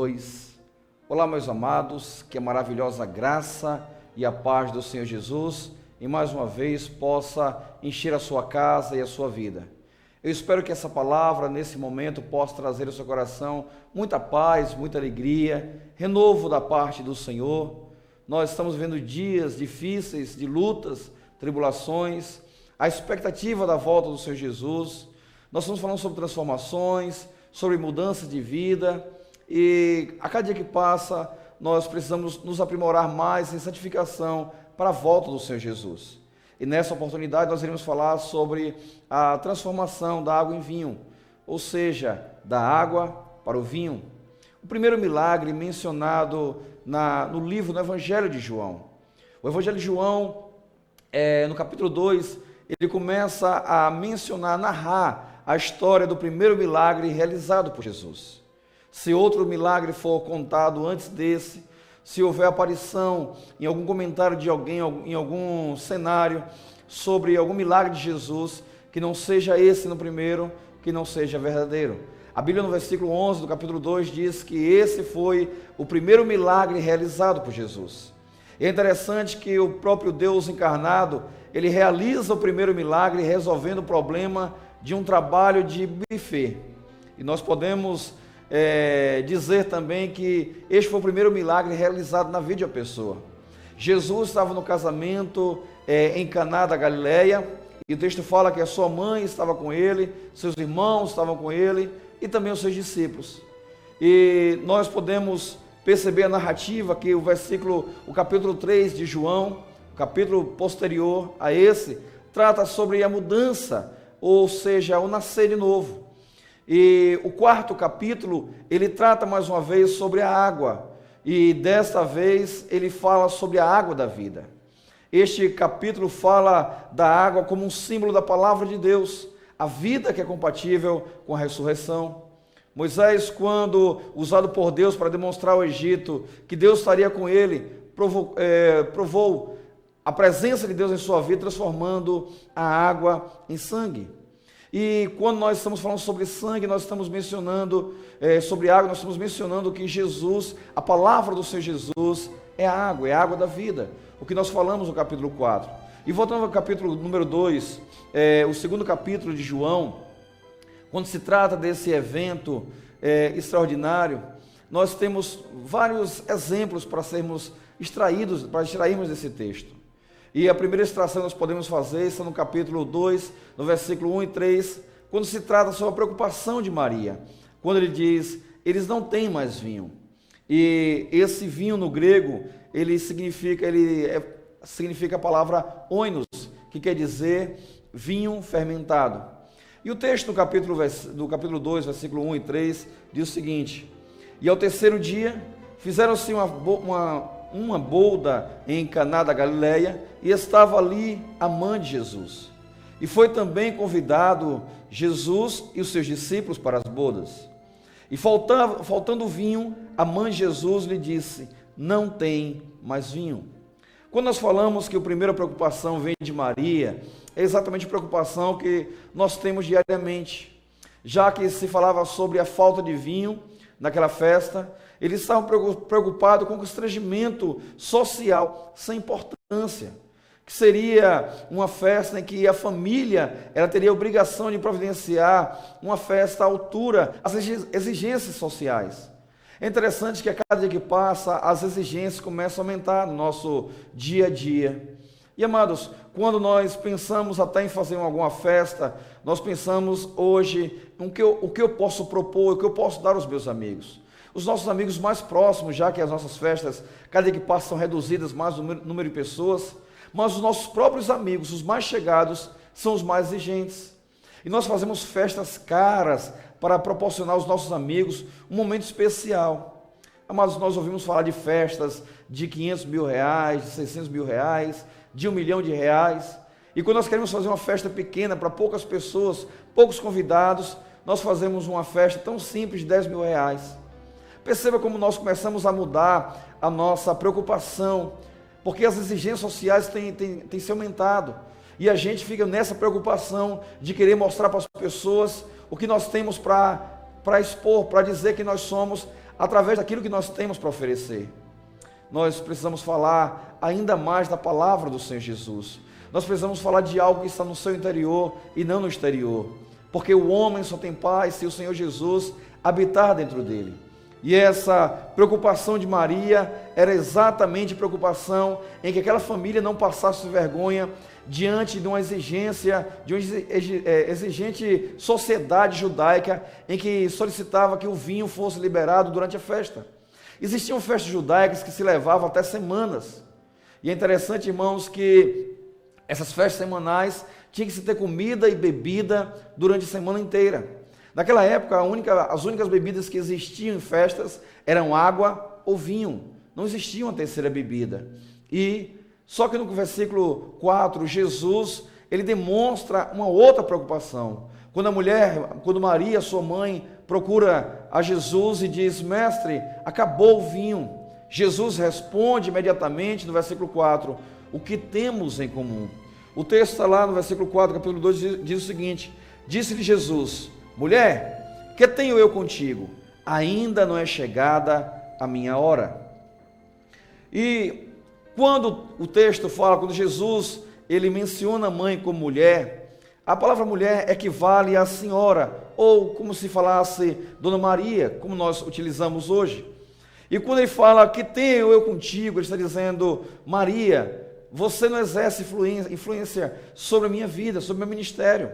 2. Olá, meus amados, que a maravilhosa graça e a paz do Senhor Jesus, e mais uma vez, possa encher a sua casa e a sua vida. Eu espero que essa palavra, nesse momento, possa trazer ao seu coração muita paz, muita alegria, renovo da parte do Senhor. Nós estamos vivendo dias difíceis, de lutas, tribulações, a expectativa da volta do Senhor Jesus. Nós estamos falando sobre transformações, sobre mudança de vida, e a cada dia que passa, nós precisamos nos aprimorar mais em santificação para a volta do Senhor Jesus. E nessa oportunidade nós iremos falar sobre a transformação da água em vinho, ou seja, da água para o vinho. O primeiro milagre mencionado no livro, no Evangelho de João. O Evangelho de João, no capítulo 2, ele começa a mencionar, narrar a história do primeiro milagre realizado por Jesus. Se outro milagre for contado antes desse, se houver aparição em algum comentário de alguém, em algum cenário, sobre algum milagre de Jesus, que não seja esse no primeiro, que não seja verdadeiro. A Bíblia, no versículo 11 do capítulo 2, diz que esse foi o primeiro milagre realizado por Jesus. E é interessante que o próprio Deus encarnado, ele realiza o primeiro milagre resolvendo o problema de um trabalho de buffet. E nós podemos dizer também que este foi o primeiro milagre realizado na vida de uma pessoa. Jesus estava no casamento em Caná da Galileia, e o texto fala que a sua mãe estava com ele, seus irmãos estavam com ele, e também os seus discípulos. E nós podemos perceber a narrativa que o capítulo 3 de João, o capítulo posterior a esse, trata sobre a mudança, ou seja, o nascer de novo. E o quarto capítulo, ele trata mais uma vez sobre a água, e desta vez ele fala sobre a água da vida. Este capítulo fala da água como um símbolo da palavra de Deus, a vida que é compatível com a ressurreição. Moisés, quando usado por Deus para demonstrar ao Egito que Deus estaria com ele, provou a presença de Deus em sua vida, transformando a água em sangue. E quando nós estamos falando sobre sangue, nós estamos mencionando, sobre água, nós estamos mencionando que Jesus, a palavra do Senhor Jesus, é a água da vida. O que nós falamos no capítulo 4. E voltando ao capítulo número 2, o segundo capítulo de João, quando se trata desse evento extraordinário, nós temos vários exemplos para extrairmos desse texto. E a primeira extração que nós podemos fazer está no capítulo 2, no versículo 1 e 3, quando se trata sobre a preocupação de Maria, quando ele diz, eles não têm mais vinho. E esse vinho no grego, ele significa a palavra oinos, que quer dizer vinho fermentado. E o texto do capítulo 2, versículo 1 e 3, diz o seguinte, e ao terceiro dia, fizeram-se uma bolda em Caná da Galileia, e estava ali a mãe de Jesus. E foi também convidado Jesus e os seus discípulos para as bodas. E faltando vinho, a mãe de Jesus lhe disse, não tem mais vinho. Quando nós falamos que a primeira preocupação vem de Maria, é exatamente a preocupação que nós temos diariamente. Já que se falava sobre a falta de vinho naquela festa, eles estavam preocupados com o constrangimento social sem importância, que seria uma festa em que a família ela teria a obrigação de providenciar uma festa à altura das exigências sociais. É interessante que a cada dia que passa, as exigências começam a aumentar no nosso dia a dia. E amados, quando nós pensamos até em fazer alguma festa, nós pensamos hoje o que eu posso propor, o que eu posso dar aos meus amigos. Os nossos amigos mais próximos, já que as nossas festas, cada dia que passa, são reduzidas mais o número de pessoas, mas os nossos próprios amigos, os mais chegados, são os mais exigentes. E nós fazemos festas caras para proporcionar aos nossos amigos um momento especial. Mas nós ouvimos falar de festas de 500 mil reais, de 600 mil reais, de 1 milhão de reais. E quando nós queremos fazer uma festa pequena para poucas pessoas, poucos convidados, nós fazemos uma festa tão simples de 10 mil reais. Perceba como nós começamos a mudar a nossa preocupação, porque as exigências sociais têm se aumentado. E a gente fica nessa preocupação de querer mostrar para as pessoas o que nós temos para expor, para dizer que nós somos através daquilo que nós temos para oferecer. Nós precisamos falar ainda mais da palavra do Senhor Jesus. Nós precisamos falar de algo que está no seu interior e não no exterior, porque o homem só tem paz se o Senhor Jesus habitar dentro dele. E essa preocupação de Maria era exatamente a preocupação em que aquela família não passasse vergonha diante de uma exigência, de uma exigente sociedade judaica em que solicitava que o vinho fosse liberado durante a festa. Existiam festas judaicas que se levavam até semanas. E é interessante, irmãos, que essas festas semanais tinha que se ter comida e bebida durante a semana inteira. Naquela época, as únicas bebidas que existiam em festas eram água ou vinho. Não existia uma terceira bebida. E só que no versículo 4, Jesus, ele demonstra uma outra preocupação. Quando Maria, sua mãe, procura a Jesus e diz: mestre, acabou o vinho. Jesus responde imediatamente no versículo 4, o que temos em comum? O texto está lá no versículo 4, capítulo 2, diz o seguinte: disse-lhe Jesus: mulher, que tenho eu contigo? Ainda não é chegada a minha hora. E quando o texto fala, quando Jesus ele menciona a mãe como mulher, a palavra mulher equivale a senhora, ou como se falasse Dona Maria, como nós utilizamos hoje. E quando ele fala, que tenho eu contigo, ele está dizendo: Maria, você não exerce influência sobre a minha vida, sobre o meu ministério.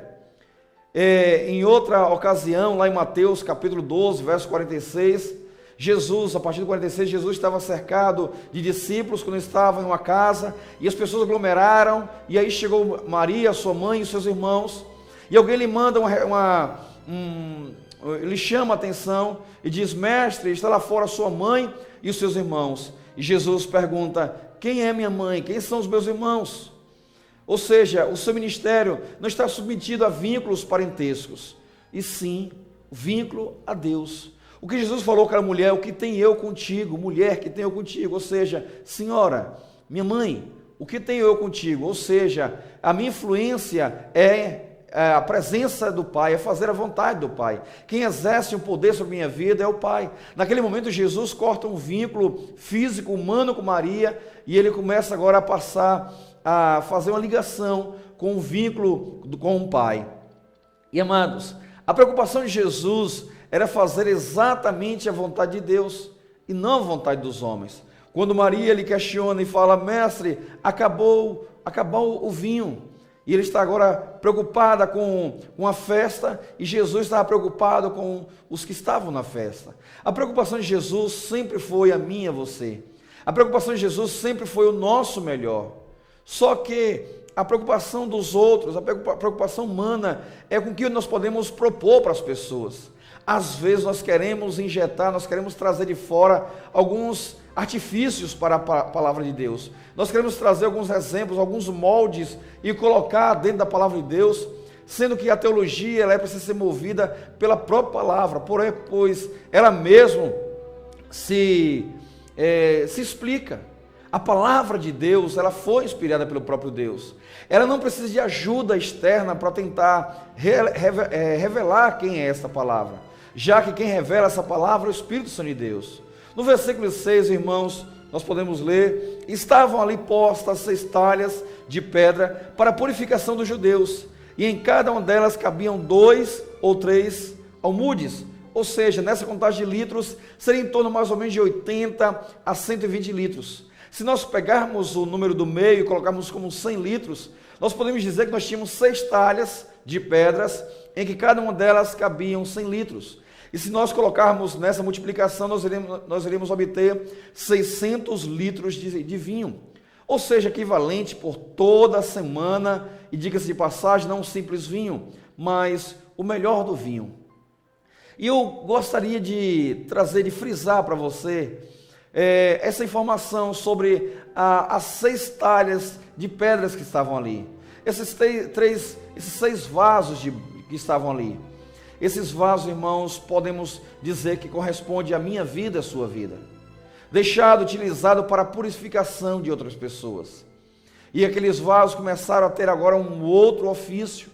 Em outra ocasião, lá em Mateus capítulo 12, verso 46, Jesus, a partir do 46, Jesus estava cercado de discípulos quando estava em uma casa, e as pessoas aglomeraram, e aí chegou Maria, sua mãe e seus irmãos, e alguém lhe manda ele chama a atenção e diz: mestre, está lá fora sua mãe e os seus irmãos. E Jesus pergunta: quem é minha mãe? Quem são os meus irmãos? Ou seja, o seu ministério não está submetido a vínculos parentescos, e sim vínculo a Deus. O que Jesus falou para a mulher: o que tem eu contigo? Mulher, que tenho eu contigo? Ou seja, senhora, minha mãe, o que tenho eu contigo? Ou seja, a minha influência é a presença do Pai, é fazer a vontade do Pai. Quem exerce um poder sobre a minha vida é o Pai. Naquele momento, Jesus corta um vínculo físico, humano com Maria, e ele começa agora a passar a fazer uma ligação com o vínculo com o Pai. E amados, a preocupação de Jesus era fazer exatamente a vontade de Deus e não a vontade dos homens. Quando Maria lhe questiona e fala: mestre, acabou o vinho, e ele está agora preocupada com a festa, e Jesus estava preocupado com os que estavam na festa. A preocupação de Jesus sempre foi a minha e a você. A preocupação de Jesus sempre foi o nosso melhor. Só que a preocupação dos outros, a preocupação humana, é com o que nós podemos propor para as pessoas. Às vezes nós queremos injetar, nós queremos trazer de fora alguns artifícios para a palavra de Deus. Nós queremos trazer alguns exemplos, alguns moldes e colocar dentro da palavra de Deus, sendo que a teologia ela precisa ser movida pela própria palavra, pois ela mesmo se explica. A palavra de Deus, ela foi inspirada pelo próprio Deus. Ela não precisa de ajuda externa para tentar revelar quem é essa palavra, já que quem revela essa palavra é o Espírito Santo de Deus. No versículo 6, irmãos, nós podemos ler: estavam ali postas 6 talhas de pedra para a purificação dos judeus, e em cada uma delas cabiam 2 ou 3 almudes, ou seja, nessa contagem de litros, seria em torno mais ou menos de 80 a 120 litros. Se nós pegarmos o número do meio e colocarmos como 100 litros, nós podemos dizer que nós tínhamos 6 talhas de pedras, em que cada uma delas cabiam 100 litros. E se nós colocarmos nessa multiplicação, nós iremos obter 600 litros de vinho, ou seja, equivalente por toda a semana, e diga-se de passagem, não um simples vinho, mas o melhor do vinho. E eu gostaria de frisar para você essa informação sobre as 6 talhas de pedras que estavam ali, esses 6 vasos que estavam ali. Esses vasos, irmãos, podemos dizer que corresponde à minha vida e à sua vida, deixado, utilizado para a purificação de outras pessoas. E aqueles vasos começaram a ter agora um outro ofício.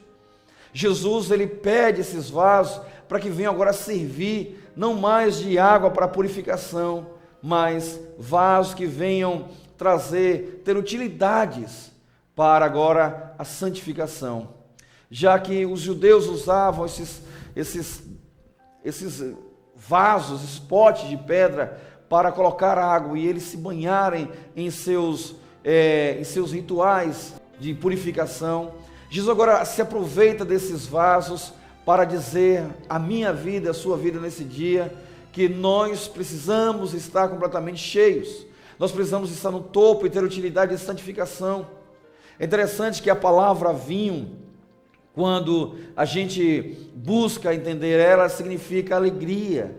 Jesus, ele pede esses vasos para que venham agora servir não mais de água para purificação, mas vasos que venham ter utilidades para agora a santificação. Já que os judeus usavam esses vasos, esses potes de pedra para colocar água e eles se banharem em seus rituais de purificação, Jesus agora se aproveita desses vasos para dizer a minha vida, a sua vida nesse dia, que nós precisamos estar completamente cheios, nós precisamos estar no topo e ter utilidade de santificação. É interessante que a palavra vinho, quando a gente busca entender ela, significa alegria.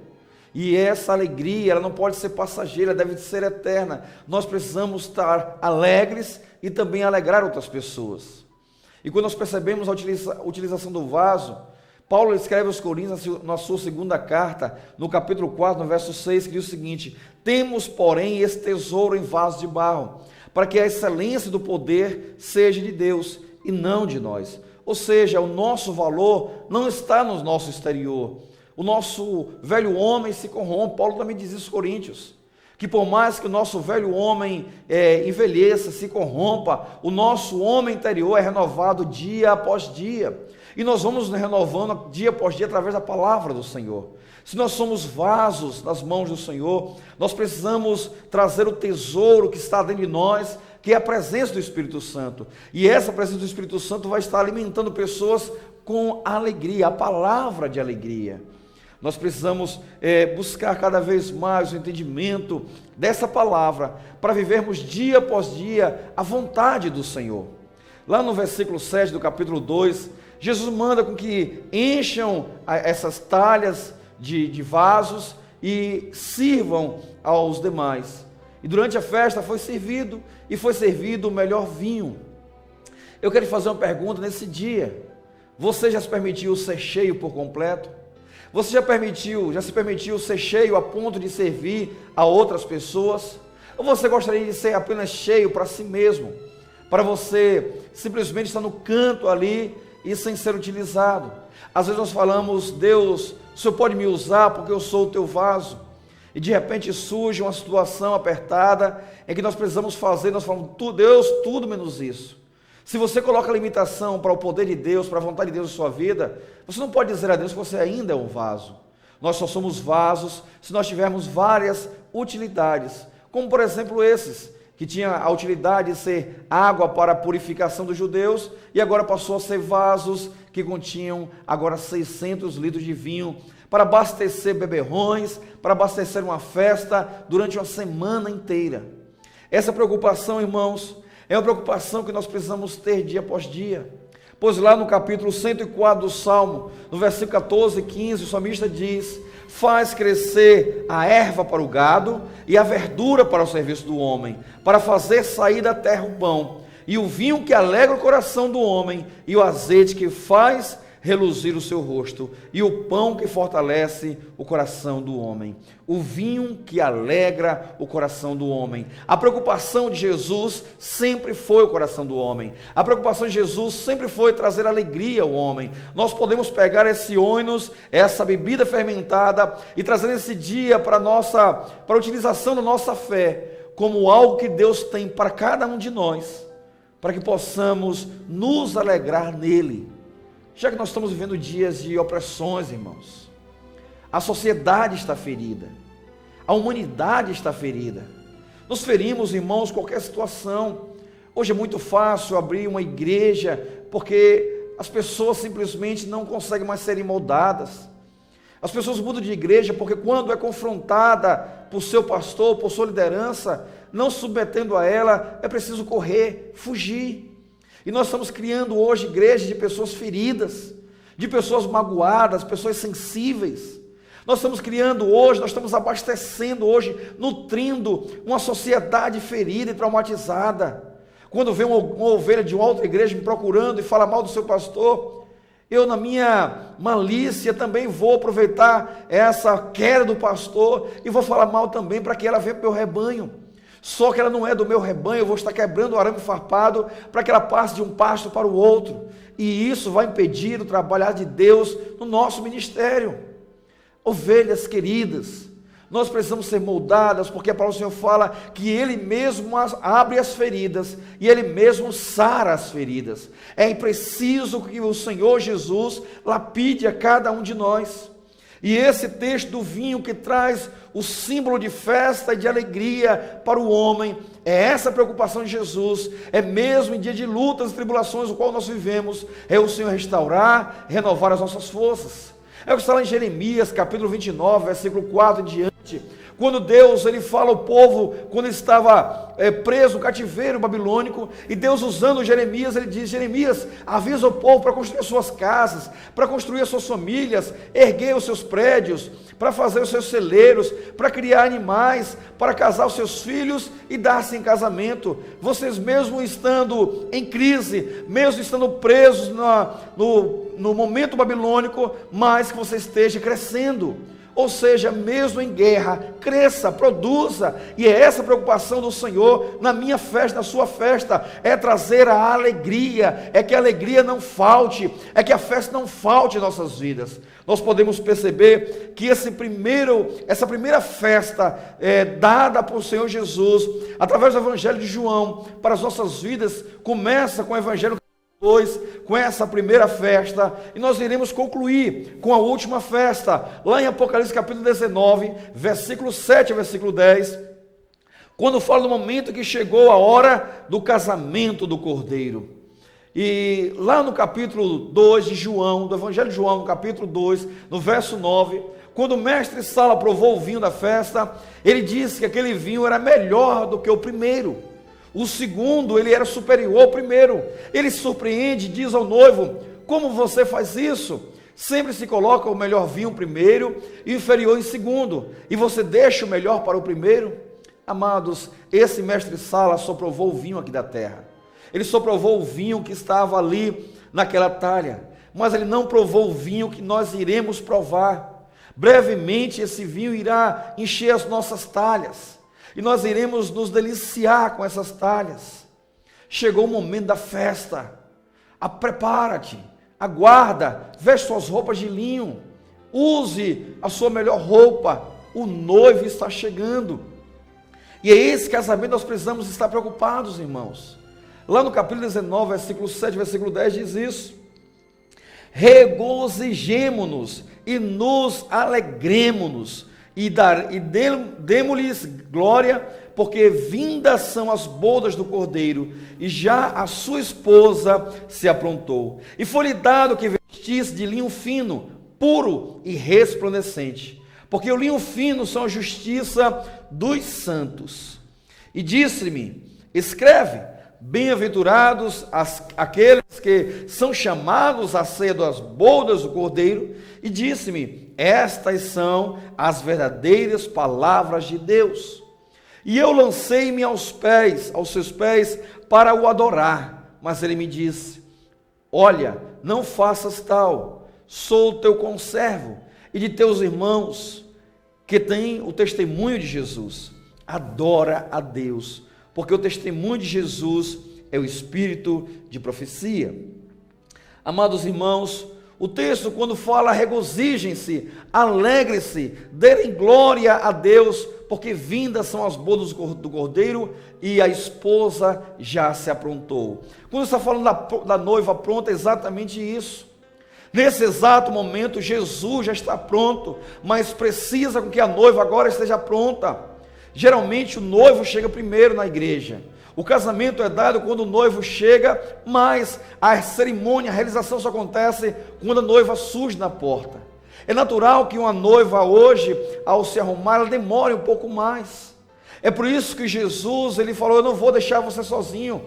E essa alegria, ela não pode ser passageira, deve ser eterna. Nós precisamos estar alegres e também alegrar outras pessoas. E quando nós percebemos a utilização do vaso, Paulo escreve aos Coríntios, na sua segunda carta, no capítulo 4, no verso 6, que diz o seguinte: temos, porém, esse tesouro em vaso de barro, para que a excelência do poder seja de Deus e não de nós. Ou seja, o nosso valor não está no nosso exterior. O nosso velho homem se corrompe. Paulo também diz isso aos Coríntios, que por mais que o nosso velho homem envelheça, se corrompa, o nosso homem interior é renovado dia após dia. E nós vamos nos renovando dia após dia através da palavra do Senhor. Se nós somos vasos nas mãos do Senhor, nós precisamos trazer o tesouro que está dentro de nós, que é a presença do Espírito Santo. E essa presença do Espírito Santo vai estar alimentando pessoas com alegria, a palavra de alegria. Nós precisamos buscar cada vez mais o entendimento dessa palavra, para vivermos dia após dia a vontade do Senhor. Lá no versículo 7 do capítulo 2, Jesus manda com que encham essas talhas de vasos e sirvam aos demais. E durante a festa foi servido o melhor vinho. Eu quero te fazer uma pergunta nesse dia: você já se permitiu ser cheio por completo? Você já se permitiu ser cheio a ponto de servir a outras pessoas? Ou você gostaria de ser apenas cheio para si mesmo, para você simplesmente estar no canto ali e sem ser utilizado? Às vezes nós falamos: Deus, o Senhor pode me usar porque eu sou o teu vaso. E de repente surge uma situação apertada em que nós precisamos fazer, nós falamos: Deus, tudo menos isso. Se você coloca limitação para o poder de Deus, para a vontade de Deus em sua vida, você não pode dizer a Deus que você ainda é um vaso. Nós só somos vasos se nós tivermos várias utilidades, como por exemplo esses, que tinha a utilidade de ser água para a purificação dos judeus, e agora passou a ser vasos que continham agora 600 litros de vinho, para abastecer beberrões, para abastecer uma festa durante uma semana inteira. Essa preocupação, irmãos, é uma preocupação que nós precisamos ter dia após dia. Pois lá no capítulo 104 do Salmo, no versículo 14 e 15, o salmista diz: faz crescer a erva para o gado e a verdura para o serviço do homem, para fazer sair da terra o pão, e o vinho que alegra o coração do homem, e o azeite que faz reluzir o seu rosto, e o pão que fortalece o coração do homem. O vinho que alegra o coração do homem. A preocupação de Jesus sempre foi o coração do homem. A preocupação de Jesus sempre foi trazer alegria ao homem. Nós podemos pegar esse ônus, essa bebida fermentada, e trazer esse dia para a utilização da nossa fé, como algo que Deus tem para cada um de nós, para que possamos nos alegrar nele. Já que nós estamos vivendo dias de opressões, irmãos, a sociedade está ferida, a humanidade está ferida, nos ferimos, irmãos, qualquer situação. Hoje é muito fácil abrir uma igreja, porque as pessoas simplesmente não conseguem mais serem moldadas. As pessoas mudam de igreja porque quando é confrontada por seu pastor, por sua liderança, não se submetendo a ela, é preciso correr, fugir. E nós estamos criando hoje igrejas de pessoas feridas, de pessoas magoadas, pessoas sensíveis. Nós estamos criando hoje, nós estamos abastecendo hoje, nutrindo uma sociedade ferida e traumatizada. Quando vem uma ovelha de uma outra igreja me procurando e fala mal do seu pastor, eu, na minha malícia, também vou aproveitar essa queda do pastor e vou falar mal também para que ela venha para o meu rebanho. Só que ela não é do meu rebanho, eu vou estar quebrando o arame farpado para que ela passe de um pasto para o outro. E isso vai impedir o trabalhar de Deus no nosso ministério. ovelhas queridas. Nós precisamos ser moldadas, porque a palavra do Senhor fala que Ele mesmo abre as feridas e Ele mesmo sara as feridas. É preciso que o Senhor Jesus lapide a cada um de nós. E esse texto do vinho que traz o símbolo de festa e de alegria para o homem, é essa preocupação de Jesus, é mesmo em dia de lutas e tribulações, o qual nós vivemos, é o Senhor restaurar, renovar as nossas forças. É o que está lá em Jeremias, capítulo 29, versículo 4 em diante, quando Deus, ele fala ao povo, quando ele estava preso no cativeiro babilônico, e Deus usando Jeremias, ele diz: Jeremias, avisa o povo para construir as suas casas, para construir as suas famílias, erguer os seus prédios, para fazer os seus celeiros, para criar animais, para casar os seus filhos e dar-se em casamento. Vocês mesmo estando em crise, mesmo estando presos no momento babilônico, mas que você esteja crescendo. Ou seja, mesmo em guerra, cresça, produza, e é essa a preocupação do Senhor na minha festa, na sua festa, é trazer a alegria, é que a alegria não falte, é que a festa não falte em nossas vidas. Nós podemos perceber que essa primeira festa dada por Senhor Jesus, através do Evangelho de João, para as nossas vidas, começa com o Evangelho 2, com essa primeira festa, e nós iremos concluir com a última festa, lá em Apocalipse capítulo 19, versículo 7 a versículo 10, quando fala do momento que chegou a hora do casamento do Cordeiro. E lá no capítulo 2 de João, do Evangelho de João, no capítulo 2, no verso 9, quando o mestre Sala provou o vinho da festa, ele disse que aquele vinho era melhor do que o primeiro. O segundo, ele era superior ao primeiro. Ele se surpreende, diz ao noivo: como você faz isso? Sempre se coloca o melhor vinho primeiro e o inferior em segundo, e você deixa o melhor para o primeiro? Amados, esse mestre Sala só provou o vinho aqui da terra. Ele só provou o vinho que estava ali naquela talha, mas ele não provou o vinho que nós iremos provar. Brevemente esse vinho irá encher as nossas talhas, e nós iremos nos deliciar com essas talhas. Chegou o momento da festa. Prepara-te, aguarda, veste suas roupas de linho, use a sua melhor roupa, o noivo está chegando. E é esse casamento nós precisamos estar preocupados, irmãos. Lá no capítulo 19, versículo 7, versículo 10 diz isso: regozijemo-nos e nos alegremo-nos, e demos-lhes glória, porque vindas são as bodas do Cordeiro, e já a sua esposa se aprontou. E foi-lhe dado que vestisse de linho fino, puro e resplandecente, porque o linho fino são a justiça dos santos. E disse-me: escreve, bem-aventurados aqueles que são chamados à ceia das bodas do Cordeiro. E disse-me: estas são as verdadeiras palavras de Deus. E eu lancei-me aos seus pés, para o adorar. Mas ele me disse: olha, não faças tal, sou teu conservo e de teus irmãos, que têm o testemunho de Jesus. Adora a Deus, porque o testemunho de Jesus é o espírito de profecia. Amados irmãos, o texto, quando fala regozijem-se, alegrem-se, deem glória a Deus, porque vindas são as bodas do Cordeiro e a esposa já se aprontou. Quando está falando da noiva pronta, é exatamente isso. Nesse exato momento, Jesus já está pronto, mas precisa com que a noiva agora esteja pronta. Geralmente o noivo chega primeiro na igreja. O casamento é dado quando o noivo chega, mas a cerimônia, a realização só acontece quando a noiva surge na porta. É natural que uma noiva hoje, ao se arrumar, ela demore um pouco mais. É por isso que Jesus, ele falou: eu não vou deixar você sozinho,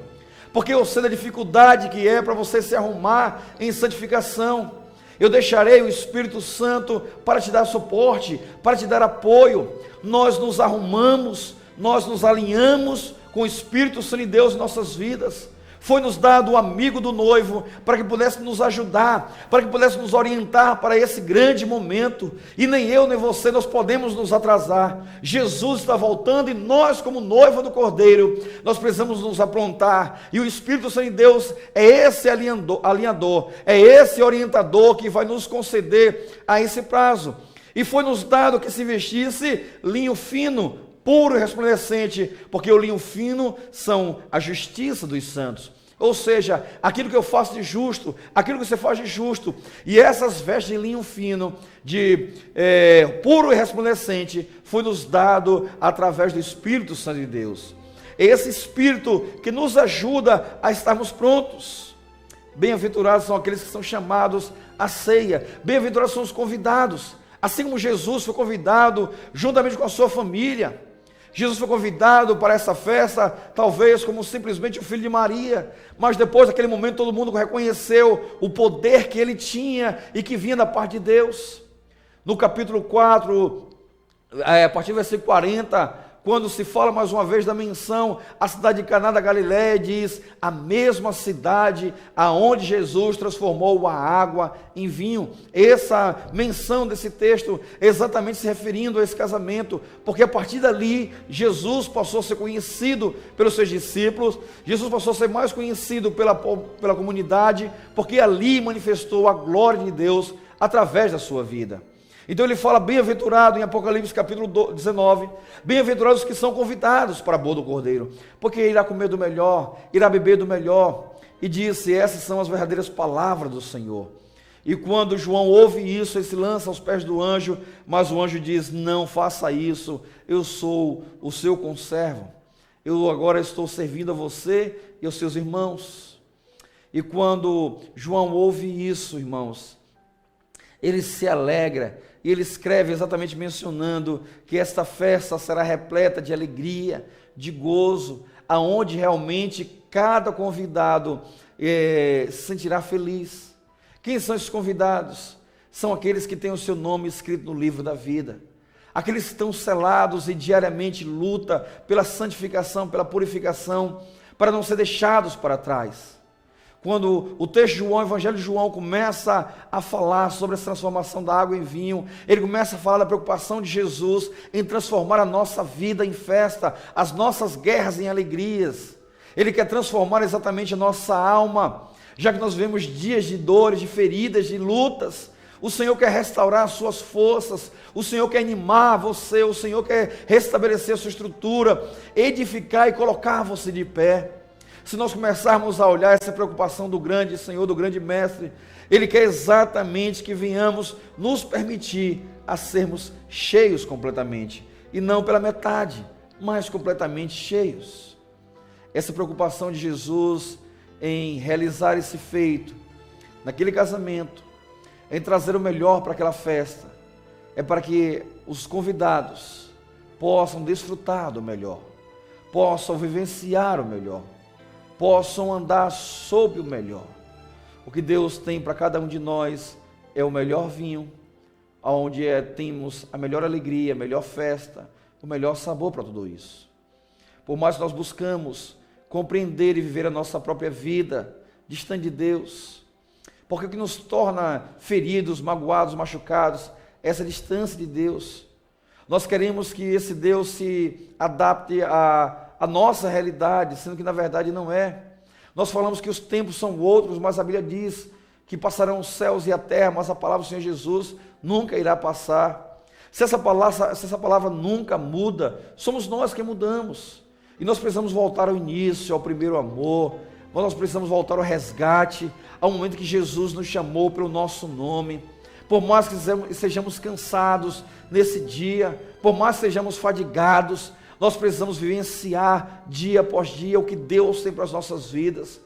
porque eu sei da dificuldade que é para você se arrumar em santificação. Eu deixarei o Espírito Santo para te dar suporte, para te dar apoio. Nós nos arrumamos, nós nos alinhamos com o Espírito Santo de Deus em nossas vidas. Foi nos dado o amigo do noivo para que pudesse nos ajudar, para que pudesse nos orientar para esse grande momento. E nem eu nem você nós podemos nos atrasar. Jesus está voltando e nós, como noiva do Cordeiro, nós precisamos nos aprontar. E o Espírito Santo de Deus é esse alinhador, é esse orientador que vai nos conceder a esse prazo. E foi-nos dado que se vestisse linho fino, puro e resplandecente, porque o linho fino são a justiça dos santos. Ou seja, aquilo que eu faço de justo, aquilo que você faz de justo. E essas vestes de linho fino, de puro e resplandecente, foi-nos dado através do Espírito Santo de Deus. Esse Espírito que nos ajuda a estarmos prontos. Bem-aventurados são aqueles que são chamados à ceia. Bem-aventurados são os convidados. Assim como Jesus foi convidado juntamente com a sua família. Jesus foi convidado para essa festa, talvez como simplesmente o filho de Maria, mas depois daquele momento todo mundo reconheceu o poder que ele tinha e que vinha da parte de Deus. No capítulo 4, a partir do versículo 40, quando se fala mais uma vez da menção à cidade de Caná da Galiléia, diz: a mesma cidade aonde Jesus transformou a água em vinho. Essa menção desse texto exatamente se referindo a esse casamento, porque a partir dali Jesus passou a ser conhecido pelos seus discípulos, Jesus passou a ser mais conhecido pela comunidade, porque ali manifestou a glória de Deus através da sua vida. Então ele fala: bem-aventurado, em Apocalipse capítulo 19, bem-aventurados os que são convidados para a boda do Cordeiro, porque irá comer do melhor, irá beber do melhor. E disse: essas são as verdadeiras palavras do Senhor. E quando João ouve isso, ele se lança aos pés do anjo, mas o anjo diz: não faça isso, eu sou o seu conservo, eu agora estou servindo a você e aos seus irmãos. E quando João ouve isso, irmãos, ele se alegra, e ele escreve exatamente mencionando que esta festa será repleta de alegria, de gozo, aonde realmente cada convidado se sentirá feliz. Quem são esses convidados? São aqueles que têm o seu nome escrito no livro da vida, aqueles que estão selados e diariamente lutam pela santificação, pela purificação, para não ser deixados para trás. Quando o texto de João, o Evangelho de João, começa a falar sobre essa transformação da água em vinho, ele começa a falar da preocupação de Jesus em transformar a nossa vida em festa, as nossas guerras em alegrias. Ele quer transformar exatamente a nossa alma, já que nós vivemos dias de dores, de feridas, de lutas. O Senhor quer restaurar as suas forças, o Senhor quer animar você, o Senhor quer restabelecer a sua estrutura, edificar e colocar você de pé. Se nós começarmos a olhar essa preocupação do grande Senhor, do grande Mestre, Ele quer exatamente que venhamos nos permitir a sermos cheios completamente, e não pela metade, mas completamente cheios. Essa preocupação de Jesus em realizar esse feito, naquele casamento, em trazer o melhor para aquela festa, é para que os convidados possam desfrutar do melhor, possam vivenciar o melhor, possam andar sob o melhor. O que Deus tem para cada um de nós é o melhor vinho, onde temos a melhor alegria, a melhor festa, o melhor sabor para tudo isso. Por mais que nós buscamos compreender e viver a nossa própria vida distante de Deus, porque o que nos torna feridos, magoados, machucados, é essa distância de Deus. Nós queremos que esse Deus se adapte a nossa realidade, sendo que na verdade não é. Nós falamos que os tempos são outros, mas a Bíblia diz que passarão os céus e a terra, mas a palavra do Senhor Jesus nunca irá passar. Se essa palavra nunca muda, somos nós que mudamos. E nós precisamos voltar ao início, ao primeiro amor. Nós precisamos voltar ao resgate, ao momento que Jesus nos chamou pelo nosso nome. Por mais que sejamos cansados nesse dia, por mais que sejamos fadigados, nós precisamos vivenciar dia após dia o que Deus tem para as nossas vidas.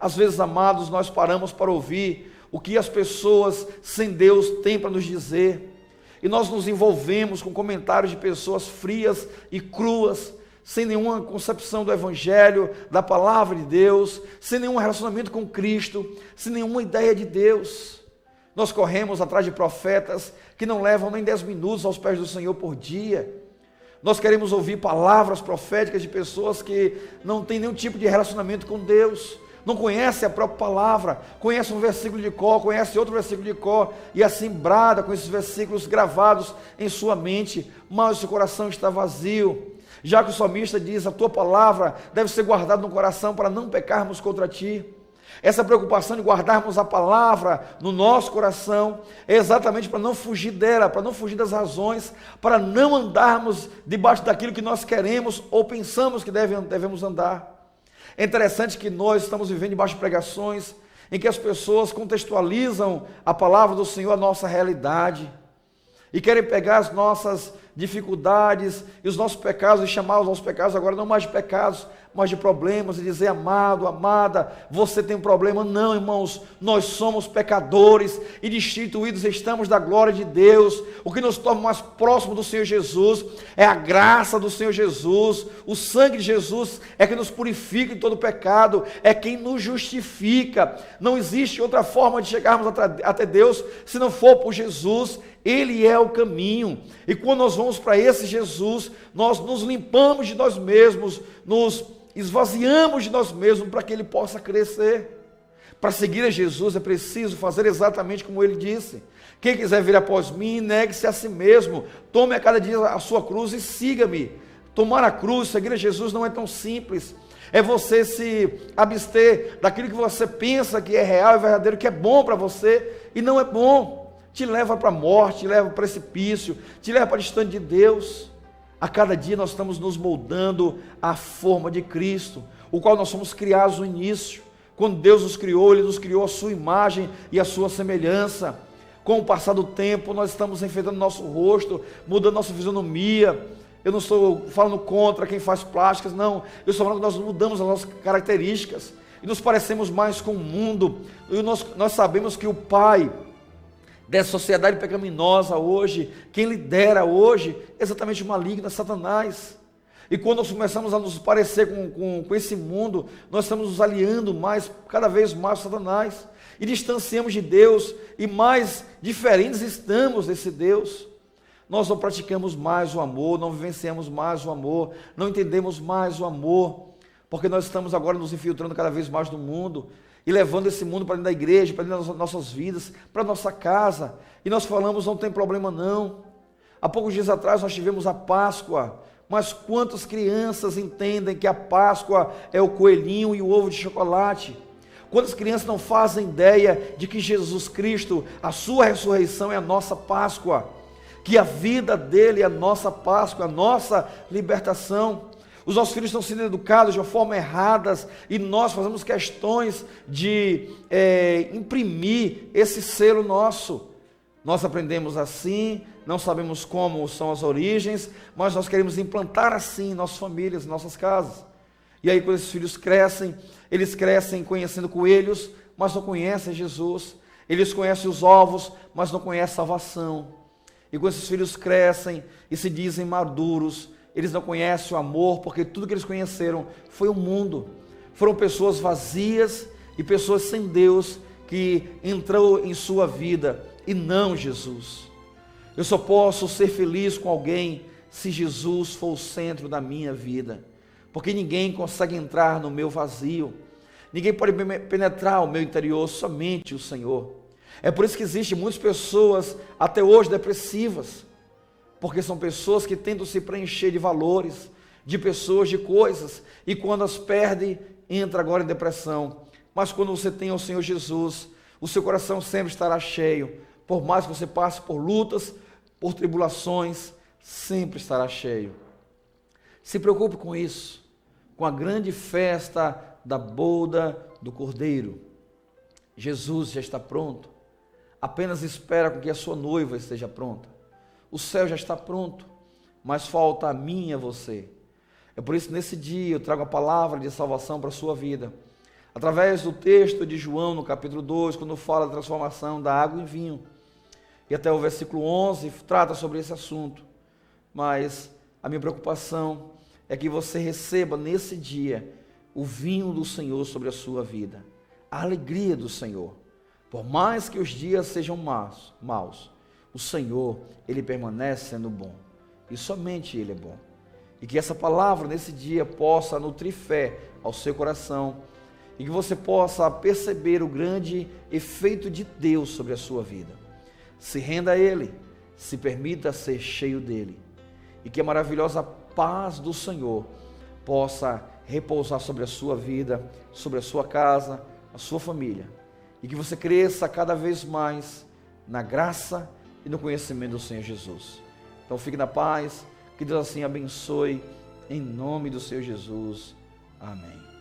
Às vezes, amados, nós paramos para ouvir o que as pessoas sem Deus têm para nos dizer, e nós nos envolvemos com comentários de pessoas frias e cruas, sem nenhuma concepção do Evangelho, da Palavra de Deus, sem nenhum relacionamento com Cristo, sem nenhuma ideia de Deus. Nós corremos atrás de profetas que não levam nem 10 minutos aos pés do Senhor por dia. Nós queremos ouvir palavras proféticas de pessoas que não têm nenhum tipo de relacionamento com Deus, não conhecem a própria palavra, conhecem um versículo de cor, conhecem outro versículo de cor, e assim brada com esses versículos gravados em sua mente, mas o seu coração está vazio. Já que o salmista diz: a tua palavra deve ser guardada no coração para não pecarmos contra ti. Essa preocupação de guardarmos a palavra no nosso coração é exatamente para não fugir dela, para não fugir das razões, para não andarmos debaixo daquilo que nós queremos ou pensamos que devemos andar. É interessante que nós estamos vivendo debaixo de pregações em que as pessoas contextualizam a palavra do Senhor à nossa realidade e querem pegar as nossas dificuldades e os nossos pecados e chamar os nossos pecados agora não mais de pecados, mas de problemas, e dizer: amado, amada, você tem um problema. Não, irmãos, nós somos pecadores e destituídos estamos da glória de Deus. O que nos torna mais próximo do Senhor Jesus é a graça do Senhor Jesus. O sangue de Jesus é que nos purifica de todo pecado, é quem nos justifica. Não existe outra forma de chegarmos até Deus se não for por Jesus. Ele é o caminho, e quando nós vamos para esse Jesus, nós nos limpamos de nós mesmos, nos esvaziamos de nós mesmos para que Ele possa crescer. Para seguir a Jesus é preciso fazer exatamente como Ele disse: quem quiser vir após mim, negue-se a si mesmo, tome a cada dia a sua cruz e siga-me. Tomar a cruz, seguir a Jesus não é tão simples. É você se abster daquilo que você pensa que é real e verdadeiro, que é bom para você e não é bom. Te leva para a morte, te leva para o precipício, te leva para distante de Deus. A cada dia nós estamos nos moldando à forma de Cristo, o qual nós somos criados no início. Quando Deus nos criou, Ele nos criou a sua imagem e a sua semelhança. Com o passar do tempo, nós estamos enfeitando nosso rosto, mudando nossa fisionomia. Eu não estou falando contra quem faz plásticas, não. Eu estou falando que nós mudamos as nossas características e nos parecemos mais com o mundo. E nós sabemos que o pai dessa sociedade pecaminosa hoje, quem lidera hoje, é exatamente o maligno, é Satanás. E quando nós começamos a nos parecer com esse mundo, nós estamos nos aliando mais, cada vez mais com Satanás, e distanciamos de Deus, e mais diferentes estamos desse Deus. Nós não praticamos mais o amor, não vivenciamos mais o amor, não entendemos mais o amor, porque nós estamos agora nos infiltrando cada vez mais no mundo, e levando esse mundo para dentro da igreja, para dentro das nossas vidas, para a nossa casa. E nós falamos: não tem problema não. Há poucos dias atrás nós tivemos a Páscoa, mas quantas crianças entendem que a Páscoa é o coelhinho e o ovo de chocolate? Quantas crianças não fazem ideia de que Jesus Cristo, a sua ressurreição é a nossa Páscoa, que a vida dele é a nossa Páscoa, a nossa libertação? Os nossos filhos estão sendo educados de uma forma errada e nós fazemos questões de imprimir esse selo nosso. Nós aprendemos assim, não sabemos como são as origens, mas nós queremos implantar assim em nossas famílias, em nossas casas. E aí, quando esses filhos crescem, eles crescem conhecendo coelhos, mas não conhecem Jesus. Eles conhecem os ovos, mas não conhecem a salvação. E quando esses filhos crescem e se dizem maduros, eles não conhecem o amor, porque tudo que eles conheceram foi o mundo. Foram pessoas vazias e pessoas sem Deus que entrou em sua vida e não Jesus. Eu só posso ser feliz com alguém se Jesus for o centro da minha vida, porque ninguém consegue entrar no meu vazio, ninguém pode penetrar o meu interior, somente o Senhor. É por isso que existem muitas pessoas até hoje depressivas, porque são pessoas que tentam se preencher de valores, de pessoas, de coisas, e quando as perdem, entra agora em depressão. Mas quando você tem o Senhor Jesus, o seu coração sempre estará cheio, por mais que você passe por lutas, por tribulações, sempre estará cheio. Se preocupe com isso, com a grande festa da boda do Cordeiro. Jesus já está pronto, apenas espera com que a sua noiva esteja pronta. O céu já está pronto, mas falta a mim e a você. É por isso que nesse dia eu trago a palavra de salvação para a sua vida, através do texto de João, no capítulo 2, quando fala da transformação da água em vinho, e até o versículo 11 trata sobre esse assunto. Mas a minha preocupação é que você receba nesse dia o vinho do Senhor sobre a sua vida, a alegria do Senhor. Por mais que os dias sejam maus, o Senhor, Ele permanece sendo bom, e somente Ele é bom. E que essa palavra nesse dia possa nutrir fé ao seu coração, e que você possa perceber o grande efeito de Deus sobre a sua vida. Se renda a Ele, se permita ser cheio dEle, e que a maravilhosa paz do Senhor possa repousar sobre a sua vida, sobre a sua casa, a sua família, e que você cresça cada vez mais na graça e no conhecimento do Senhor Jesus. Então fique na paz, que Deus assim abençoe, em nome do Senhor Jesus. Amém.